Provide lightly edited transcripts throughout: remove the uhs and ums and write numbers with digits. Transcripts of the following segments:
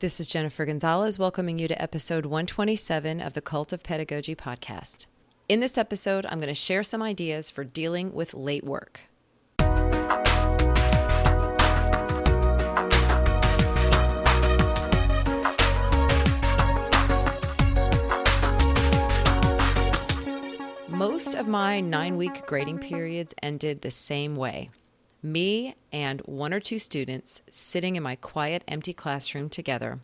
This is Jennifer Gonzalez welcoming you to episode 127 of the Cult of Pedagogy podcast. In this episode, I'm going to share some ideas for dealing with late work. Most of my 9-week grading periods ended the same way. Me and one or two students sitting in my quiet, empty classroom together,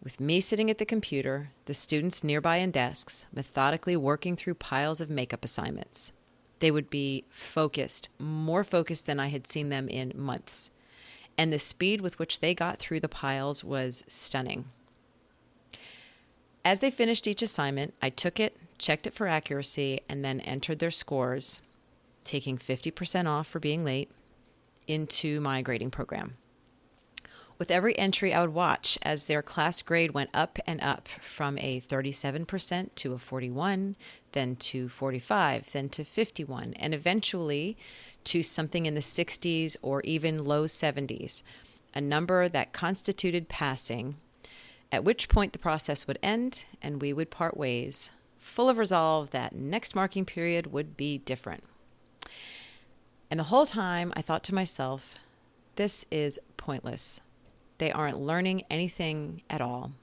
with me sitting at the computer, the students nearby in desks, methodically working through piles of makeup assignments. They would be focused, more focused than I had seen them in months, and the speed with which they got through the piles was stunning. As they finished each assignment, I took it, checked it for accuracy, and then entered their scores, taking 50% off for being late, into my grading program. With every entry, I would watch as their class grade went up and up from a 37% to a 41, then to 45, then to 51, and eventually to something in the 60s or even low 70s, a number that constituted passing, at which point the process would end and we would part ways, full of resolve that next marking period would be different. And the whole time I thought to myself, this is pointless. They aren't learning anything at all.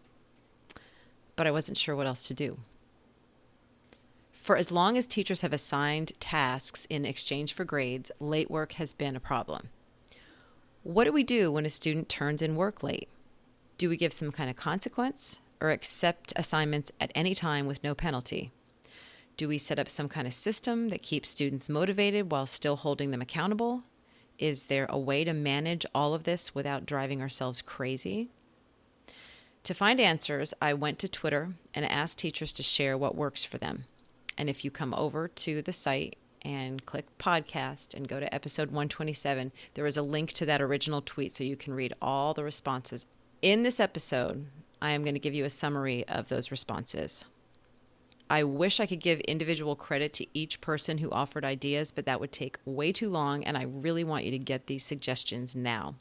But I wasn't sure what else to do. For as long as teachers have assigned tasks in exchange for grades, late work has been a problem. What do we do when a student turns in work late? Do we give some kind of consequence or accept assignments at any time with no penalty? Do we set up some kind of system that keeps students motivated while still holding them accountable? Is there a way to manage all of this without driving ourselves crazy? To find answers, I went to Twitter and asked teachers to share what works for them. And if you come over to the site and click podcast and go to episode 127, there is a link to that original tweet so you can read all the responses. In this episode, I am going to give you a summary of those responses. I wish I could give individual credit to each person who offered ideas, but that would take way too long, and I really want you to get these suggestions now.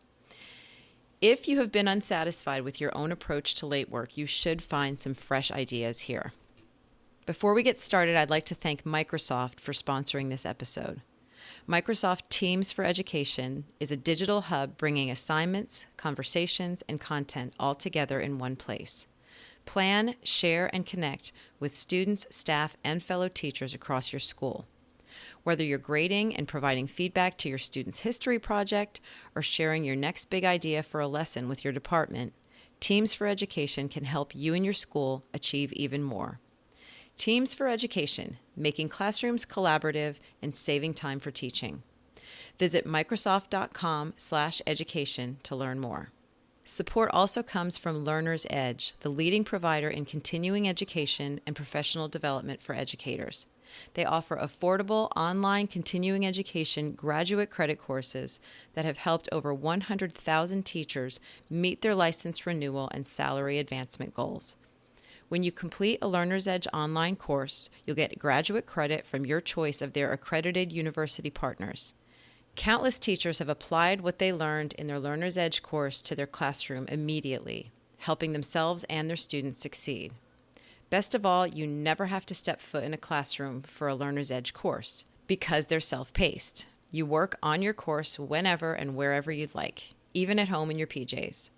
If you have been unsatisfied with your own approach to late work, you should find some fresh ideas here. Before we get started, I'd like to thank Microsoft for sponsoring this episode. Microsoft Teams for Education is a digital hub bringing assignments, conversations, and content all together in one place. Plan, share, and connect with students, staff, and fellow teachers across your school. Whether you're grading and providing feedback to your student's history project or sharing your next big idea for a lesson with your department, Teams for Education can help you and your school achieve even more. Teams for Education, making classrooms collaborative and saving time for teaching. Visit Microsoft.com/education to learn more. Support also comes from Learner's Edge, the leading provider in continuing education and professional development for educators. They offer affordable online continuing education graduate credit courses that have helped over 100,000 teachers meet their license renewal and salary advancement goals. When you complete a Learner's Edge online course, you'll get graduate credit from your choice of their accredited university partners. Countless teachers have applied what they learned in their Learner's Edge course to their classroom immediately, helping themselves and their students succeed. Best of all, you never have to step foot in a classroom for a Learner's Edge course because they're self-paced. You work on your course whenever and wherever you'd like, even at home in your PJs.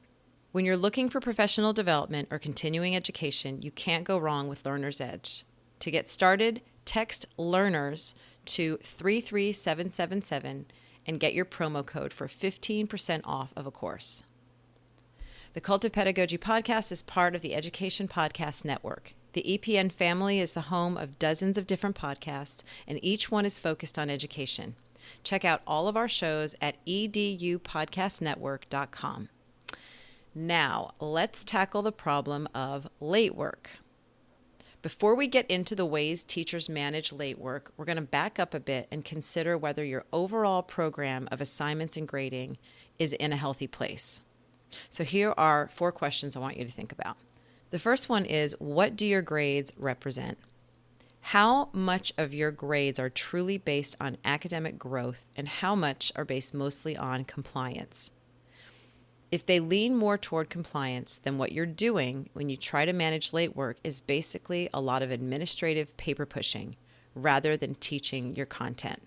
When you're looking for professional development or continuing education, you can't go wrong with Learner's Edge. To get started, text LEARNERS to 33777 and get your promo code for 15% off of a course. The Cult of Pedagogy podcast is part of the Education Podcast Network. The EPN family is the home of dozens of different podcasts, and each one is focused on education. Check out all of our shows at edupodcastnetwork.com. Now, let's tackle the problem of late work. Before we get into the ways teachers manage late work, we're going to back up a bit and consider whether your overall program of assignments and grading is in a healthy place. So here are 4 questions I want you to think about. The first one is, what do your grades represent? How much of your grades are truly based on academic growth and how much are based mostly on compliance? If they lean more toward compliance, then what you're doing when you try to manage late work is basically a lot of administrative paper pushing rather than teaching your content.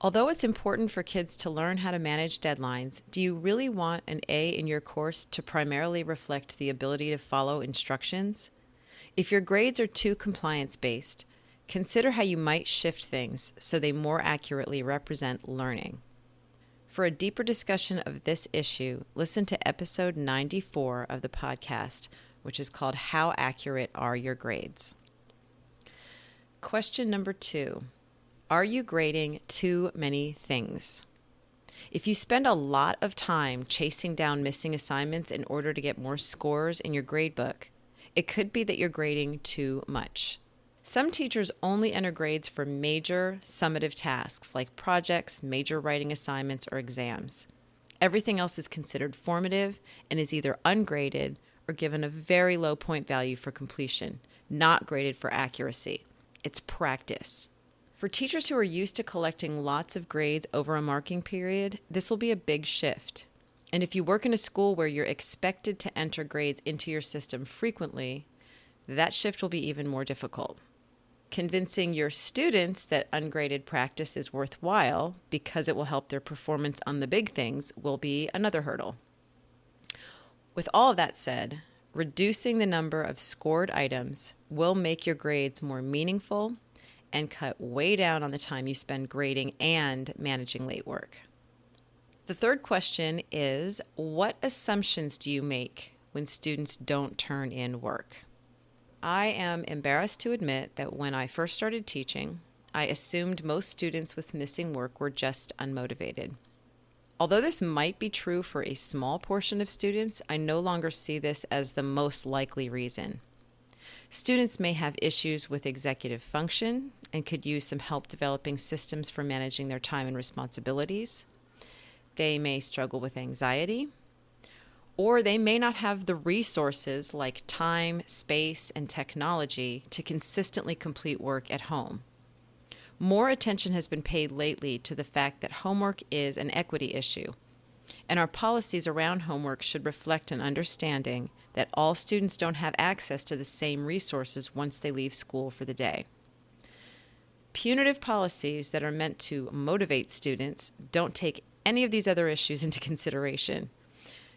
Although it's important for kids to learn how to manage deadlines, do you really want an A in your course to primarily reflect the ability to follow instructions? If your grades are too compliance-based, consider how you might shift things so they more accurately represent learning. For a deeper discussion of this issue, listen to episode 94 of the podcast, which is called How Accurate Are Your Grades? Question number 2. Are you grading too many things? If you spend a lot of time chasing down missing assignments in order to get more scores in your gradebook, it could be that you're grading too much. Some teachers only enter grades for major, summative tasks like projects, major writing assignments, or exams. Everything else is considered formative and is either ungraded or given a very low point value for completion, not graded for accuracy. It's practice. For teachers who are used to collecting lots of grades over a marking period, this will be a big shift. And if you work in a school where you're expected to enter grades into your system frequently, that shift will be even more difficult. Convincing your students that ungraded practice is worthwhile because it will help their performance on the big things will be another hurdle. With all of that said, reducing the number of scored items will make your grades more meaningful and cut way down on the time you spend grading and managing late work. The third question is, what assumptions do you make when students don't turn in work? I am embarrassed to admit that when I first started teaching, I assumed most students with missing work were just unmotivated. Although this might be true for a small portion of students, I no longer see this as the most likely reason. Students may have issues with executive function and could use some help developing systems for managing their time and responsibilities. They may struggle with anxiety, or they may not have the resources like time, space, and technology to consistently complete work at home. More attention has been paid lately to the fact that homework is an equity issue, and our policies around homework should reflect an understanding that all students don't have access to the same resources once they leave school for the day. Punitive policies that are meant to motivate students don't take any of these other issues into consideration.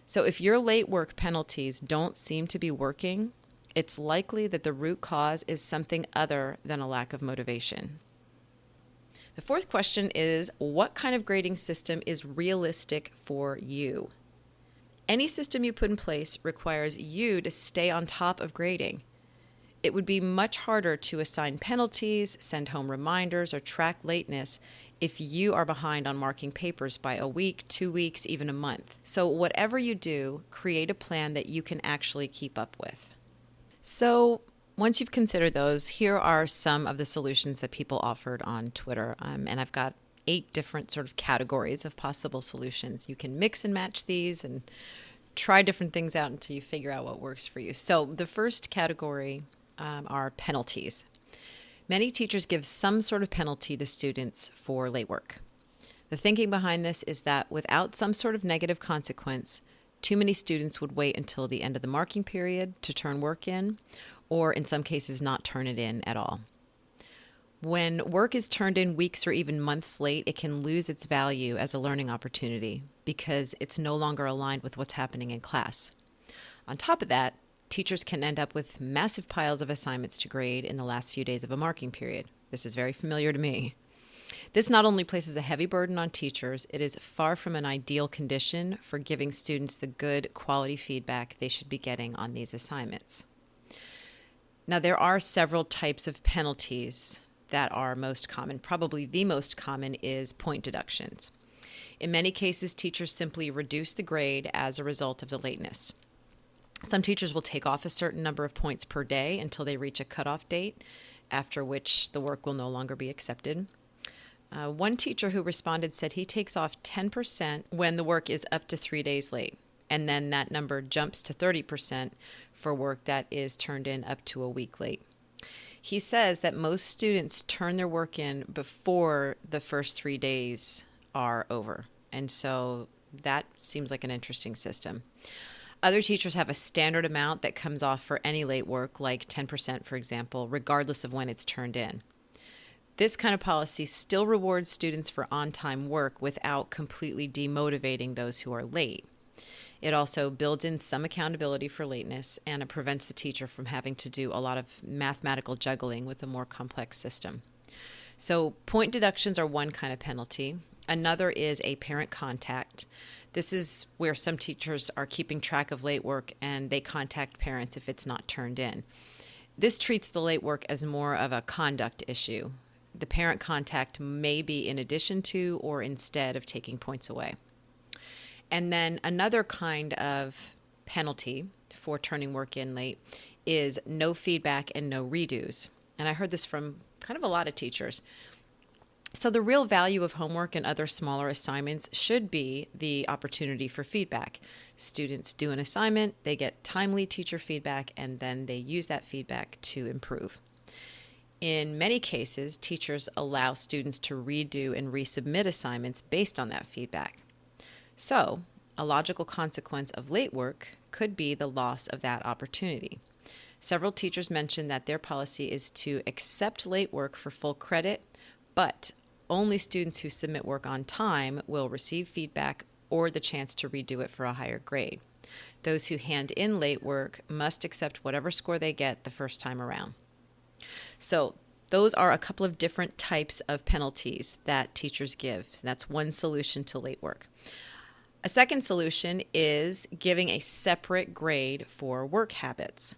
So if your late work penalties don't seem to be working, it's likely that the root cause is something other than a lack of motivation. The fourth question is, what kind of grading system is realistic for you? Any system you put in place requires you to stay on top of grading. It would be much harder to assign penalties, send home reminders, or track lateness if you are behind on marking papers by a week, 2 weeks, even a month. So whatever you do, create a plan that you can actually keep up with. So once you've considered those, here are some of the solutions that people offered on Twitter. And I've got 8 different sort of categories of possible solutions. You can mix and match these and try different things out until you figure out what works for you. So the first category are penalties. Many teachers give some sort of penalty to students for late work. The thinking behind this is that without some sort of negative consequence, too many students would wait until the end of the marking period to turn work in, or in some cases not turn it in at all. When work is turned in weeks or even months late, it can lose its value as a learning opportunity because it's no longer aligned with what's happening in class. On top of that, teachers can end up with massive piles of assignments to grade in the last few days of a marking period. This is very familiar to me. This not only places a heavy burden on teachers, it is far from an ideal condition for giving students the good quality feedback they should be getting on these assignments. Now, there are several types of penalties that are most common. Probably the most common is point deductions. In many cases, teachers simply reduce the grade as a result of the lateness. Some teachers will take off a certain number of points per day until they reach a cutoff date, after which the work will no longer be accepted. One teacher who responded said he takes off 10% when the work is up to 3 days late, and then that number jumps to 30% for work that is turned in up to a week late. He says that most students turn their work in before the first 3 days are over, and so That seems like an interesting system. Other teachers have a standard amount that comes off for any late work, like 10%, for example, regardless of when it's turned in. This kind of policy still rewards students for on-time work without completely demotivating those who are late. It also builds in some accountability for lateness, and it prevents the teacher from having to do a lot of mathematical juggling with a more complex system. So point deductions are one kind of penalty. Another is a parent contact. This is where some teachers are keeping track of late work and they contact parents if it's not turned in. This treats the late work as more of a conduct issue. The parent contact may be in addition to or instead of taking points away. And then another kind of penalty for turning work in late is no feedback and no redos. And I heard this from kind of a lot of teachers. So the real value of homework and other smaller assignments should be the opportunity for feedback. Students do an assignment, they get timely teacher feedback, and then they use that feedback to improve. In many cases, teachers allow students to redo and resubmit assignments based on that feedback. So, a logical consequence of late work could be the loss of that opportunity. Several teachers mentioned that their policy is to accept late work for full credit, but only students who submit work on time will receive feedback or the chance to redo it for a higher grade. Those who hand in late work must accept whatever score they get the first time around. So those are a couple of different types of penalties that teachers give. That's one solution to late work. A second solution is giving a separate grade for work habits.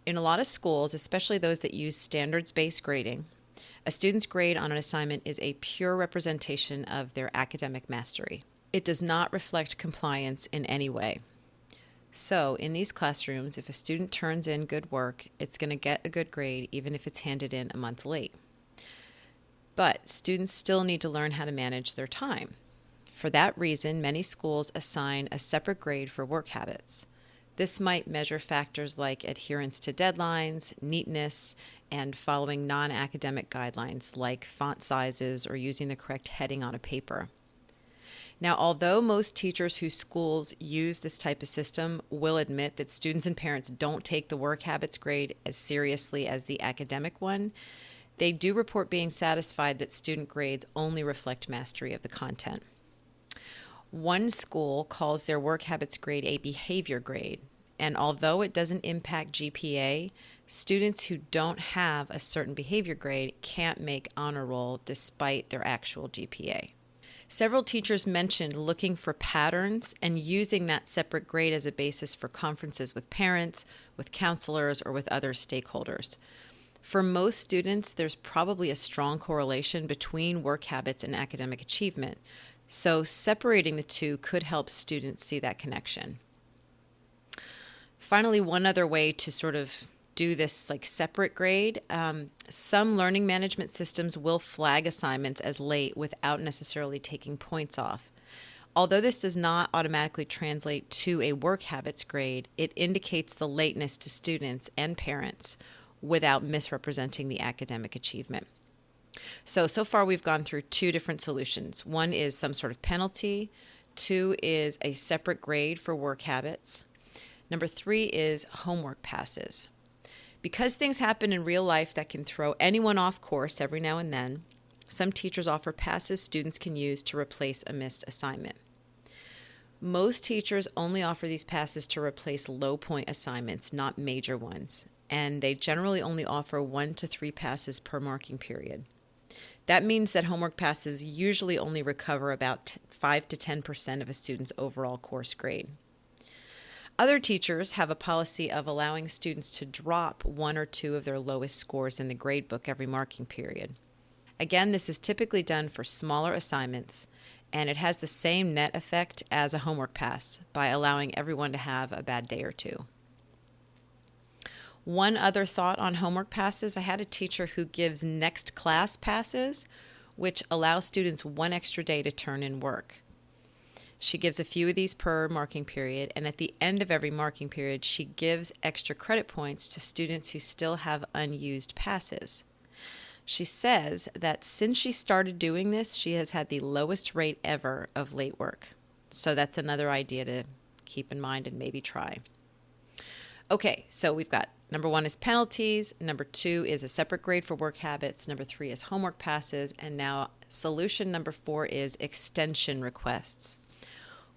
In a lot of schools, especially those that use standards-based grading, a student's grade on an assignment is a pure representation of their academic mastery. It does not reflect compliance in any way. So in these classrooms, if a student turns in good work, it's going to get a good grade even if it's handed in a month late. But students still need to learn how to manage their time. For that reason, many schools assign a separate grade for work habits. This might measure factors like adherence to deadlines, neatness, and following non-academic guidelines like font sizes or using the correct heading on a paper. Now, although most teachers whose schools use this type of system will admit that students and parents don't take the work habits grade as seriously as the academic one, they do report being satisfied that student grades only reflect mastery of the content. One school calls their work habits grade a behavior grade, and although it doesn't impact GPA, students who don't have a certain behavior grade can't make honor roll despite their actual GPA. Several teachers mentioned looking for patterns and using that separate grade as a basis for conferences with parents, with counselors, or with other stakeholders. For most students, there's probably a strong correlation between work habits and academic achievement. So separating the two could help students see that connection. Finally, one other way to sort of do this like separate grade, some learning management systems will flag assignments as late without necessarily taking points off. Although this does not automatically translate to a work habits grade, it indicates the lateness to students and parents without misrepresenting the academic achievement. So far we've gone through two different solutions. One is some sort of penalty. Two is a separate grade for work habits. Number three is homework passes. Because things happen in real life that can throw anyone off course every now and then, some teachers offer passes students can use to replace a missed assignment. Most teachers only offer these passes to replace low-point assignments, not major ones, and they generally only offer 1 to 3 passes per marking period. That means that homework passes usually only recover about 5 to 10% of a student's overall course grade. Other teachers have a policy of allowing students to drop 1 or 2 of their lowest scores in the gradebook every marking period. Again, this is typically done for smaller assignments, and it has the same net effect as a homework pass by allowing everyone to have a bad day or two. One other thought on homework passes, I had a teacher who gives next class passes, which allow students 1 extra day to turn in work. She gives a few of these per marking period, and at the end of every marking period, she gives extra credit points to students who still have unused passes. She says that since she started doing this, she has had the lowest rate ever of late work. So that's another idea to keep in mind and maybe try. Okay, so we've got number 1 is penalties. Number 2 is a separate grade for work habits. Number 3 is homework passes. And now solution number 4 is extension requests.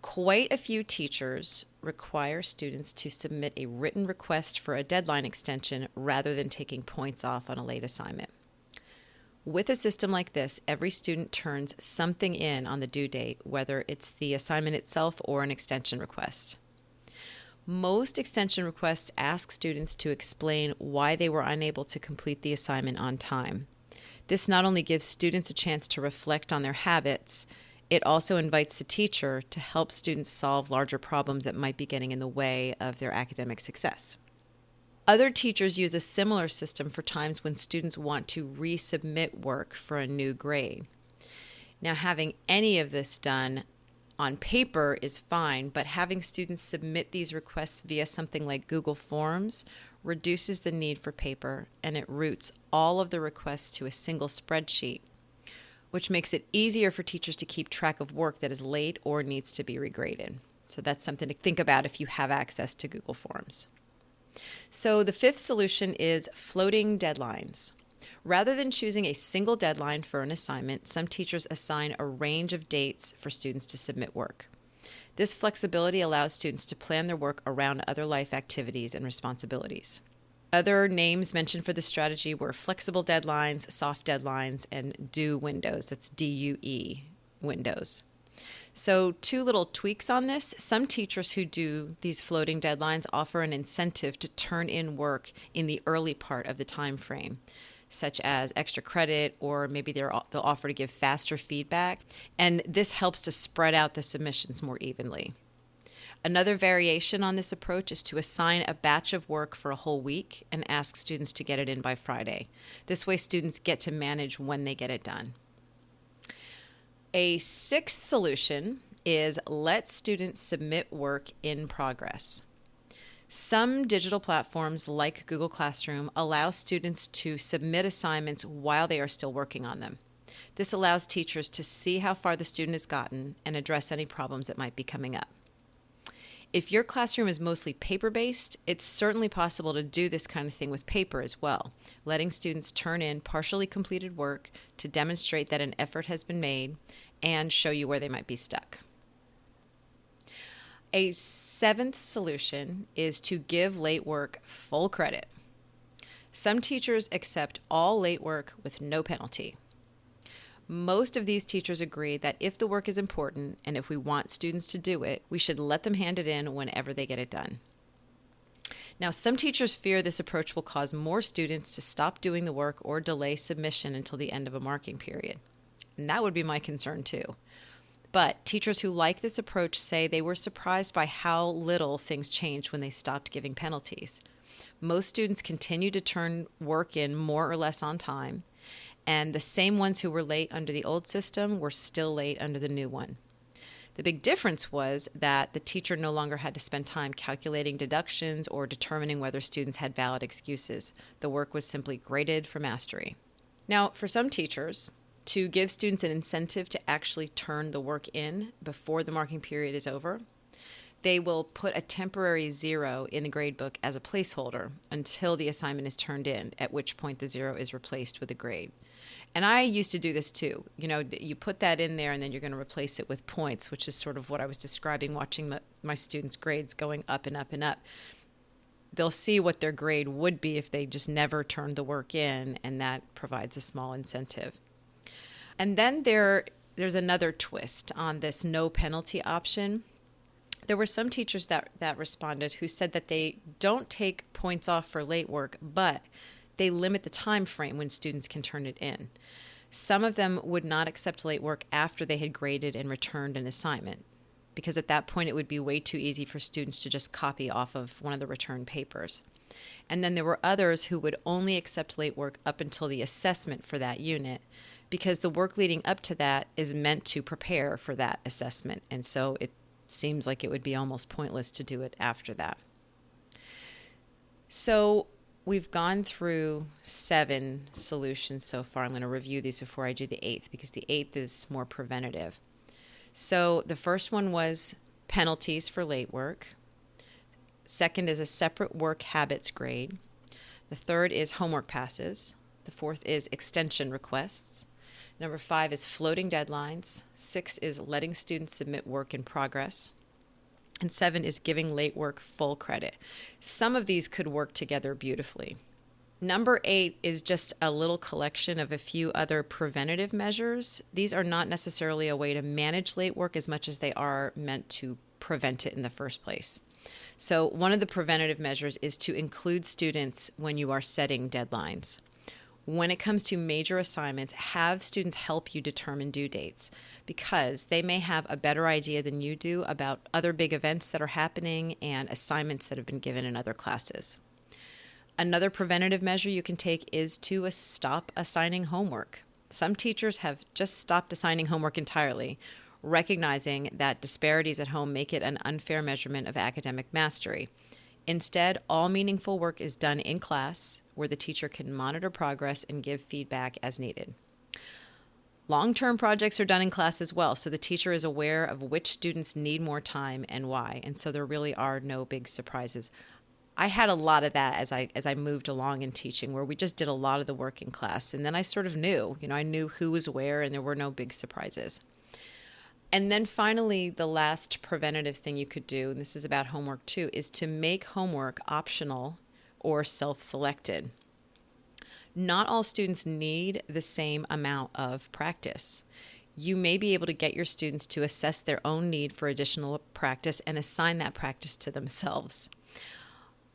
Quite a few teachers require students to submit a written request for a deadline extension rather than taking points off on a late assignment. With a system like this, every student turns something in on the due date, whether it's the assignment itself or an extension request. Most extension requests ask students to explain why they were unable to complete the assignment on time. This not only gives students a chance to reflect on their habits, it also invites the teacher to help students solve larger problems that might be getting in the way of their academic success. Other teachers use a similar system for times when students want to resubmit work for a new grade. Now, having any of this done on paper is fine, but having students submit these requests via something like Google Forms reduces the need for paper, and it routes all of the requests to a single spreadsheet, which makes it easier for teachers to keep track of work that is late or needs to be regraded. So that's something to think about if you have access to Google Forms. So the 5th solution is floating deadlines. Rather than choosing a single deadline for an assignment, some teachers assign a range of dates for students to submit work. This flexibility allows students to plan their work around other life activities and responsibilities. Other names mentioned for this strategy were flexible deadlines, soft deadlines, and due windows. That's DUE windows. So 2 little tweaks on this. Some teachers who do these floating deadlines offer an incentive to turn in work in the early part of the time frame, such as extra credit, or maybe they'll offer to give faster feedback. And this helps to spread out the submissions more evenly. Another variation on this approach is to assign a batch of work for a whole week and ask students to get it in by Friday. This way, students get to manage when they get it done. A 6th solution is let students submit work in progress. Some digital platforms like Google Classroom allow students to submit assignments while they are still working on them. This allows teachers to see how far the student has gotten and address any problems that might be coming up. If your classroom is mostly paper-based, it's certainly possible to do this kind of thing with paper as well, letting students turn in partially completed work to demonstrate that an effort has been made and show you where they might be stuck. A 7th solution is to give late work full credit. Some teachers accept all late work with no penalty. Most of these teachers agree that if the work is important and if we want students to do it, we should let them hand it in whenever they get it done. Now, some teachers fear this approach will cause more students to stop doing the work or delay submission until the end of a marking period. And that would be my concern too. But teachers who like this approach say they were surprised by how little things changed when they stopped giving penalties. Most students continue to turn work in more or less on time, and the same ones who were late under the old system were still late under the new one. The big difference was that the teacher no longer had to spend time calculating deductions or determining whether students had valid excuses. The work was simply graded for mastery. Now, for some teachers, to give students an incentive to actually turn the work in before the marking period is over, they will put a temporary 0 in the gradebook as a placeholder until the assignment is turned in, at which point the 0 is replaced with a grade. And I used to do this too. You know, you put that in there and then you're going to replace it with points, which is sort of what I was describing, watching my students' grades going up and up and up. They'll see what their grade would be if they just never turned the work in, and that provides a small incentive. And then there's another twist on this no penalty option. There were some teachers that responded who said that they don't take points off for late work, but they limit the time frame when students can turn it in. Some of them would not accept late work after they had graded and returned an assignment, because at that point it would be way too easy for students to just copy off of one of the returned papers. And then there were others who would only accept late work up until the assessment for that unit, because the work leading up to that is meant to prepare for that assessment. And so it seems like it would be almost pointless to do it after that. So we've gone through 7 solutions so far. I'm going to review these before I do the 8th, because the 8th is more preventative. So the first one was penalties for late work. Second is a separate work habits grade. The third is homework passes. The fourth is extension requests. Number 5 is floating deadlines. 6 is letting students submit work in progress. And 7 is giving late work full credit. Some of these could work together beautifully. Number 8 is just a little collection of a few other preventative measures. These are not necessarily a way to manage late work as much as they are meant to prevent it in the first place. So one of the preventative measures is to include students when you are setting deadlines. When it comes to major assignments, have students help you determine due dates because they may have a better idea than you do about other big events that are happening and assignments that have been given in other classes. Another preventative measure you can take is to stop assigning homework. Some teachers have just stopped assigning homework entirely, recognizing that disparities at home make it an unfair measurement of academic mastery. Instead, all meaningful work is done in class where the teacher can monitor progress and give feedback as needed. Long-term projects are done in class as well, so the teacher is aware of which students need more time and why, and so there really are no big surprises. I had a lot of that as I moved along in teaching, where we just did a lot of the work in class, and then I sort of knew, I knew who was where, and there were no big surprises. And then finally, the last preventative thing you could do, and this is about homework too, is to make homework optional or self-selected. Not all students need the same amount of practice. You may be able to get your students to assess their own need for additional practice and assign that practice to themselves.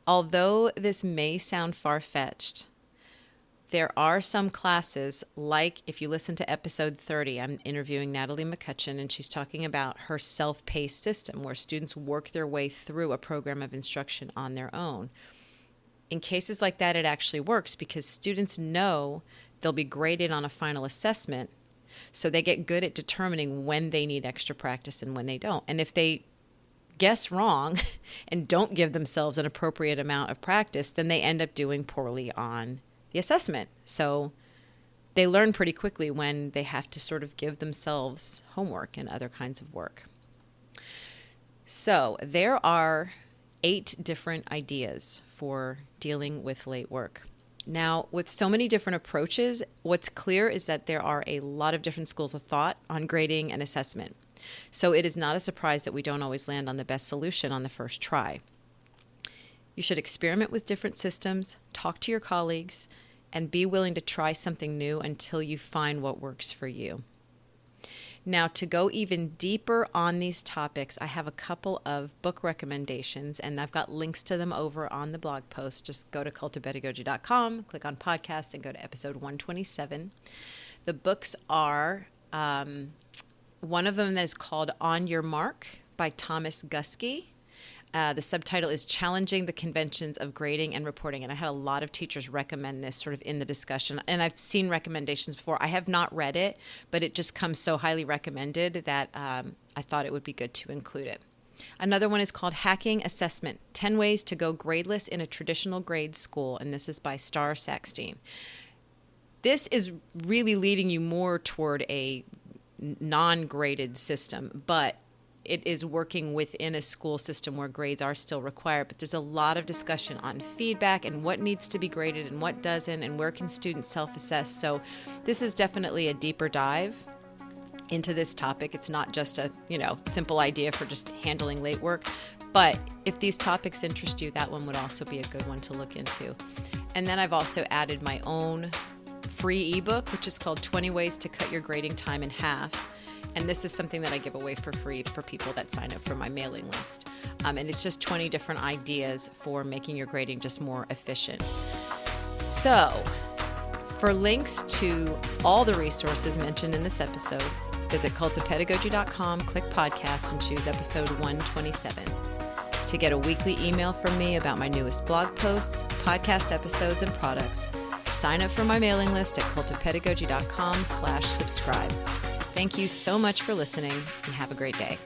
Although this may sound far-fetched, there are some classes, like if you listen to episode 30, I'm interviewing Natalie McCutcheon, and she's talking about her self-paced system where students work their way through a program of instruction on their own. In cases like that, it actually works because students know they'll be graded on a final assessment, so they get good at determining when they need extra practice and when they don't. And if they guess wrong and don't give themselves an appropriate amount of practice, then they end up doing poorly on the assessment. So they learn pretty quickly when they have to sort of give themselves homework and other kinds of work. So there are 8 different ideas for dealing with late work. Now, with so many different approaches, what's clear is that there are a lot of different schools of thought on grading and assessment. So it is not a surprise that we don't always land on the best solution on the first try. You should experiment with different systems, talk to your colleagues, and be willing to try something new until you find what works for you. Now, to go even deeper on these topics, I have a couple of book recommendations, and I've got links to them over on the blog post. Just go to cultofpedagogy.com, click on podcast, and go to episode 127. The books are, one of them that is called On Your Mark by Thomas Guskey. The subtitle is Challenging the Conventions of Grading and Reporting. And I had a lot of teachers recommend this sort of in the discussion. And I've seen recommendations before. I have not read it, but it just comes so highly recommended that I thought it would be good to include it. Another one is called Hacking Assessment, 10 Ways to Go Gradeless in a Traditional Grade School. And this is by Star Sackstein. This is really leading you more toward a non-graded system, but it is working within a school system where grades are still required, but there's a lot of discussion on feedback and what needs to be graded and what doesn't, and where can students self-assess. So this is definitely a deeper dive into this topic. It's not just a, simple idea for just handling late work, but if these topics interest you, that one would also be a good one to look into. And then I've also added my own free ebook, which is called 20 Ways to Cut Your Grading Time in Half. And this is something that I give away for free for people that sign up for my mailing list. And it's just 20 different ideas for making your grading just more efficient. So, for links to all the resources mentioned in this episode, visit cultofpedagogy.com, click podcast, and choose episode 127. To get a weekly email from me about my newest blog posts, podcast episodes, and products, sign up for my mailing list at cultofpedagogy.com/subscribe. Thank you so much for listening, and have a great day.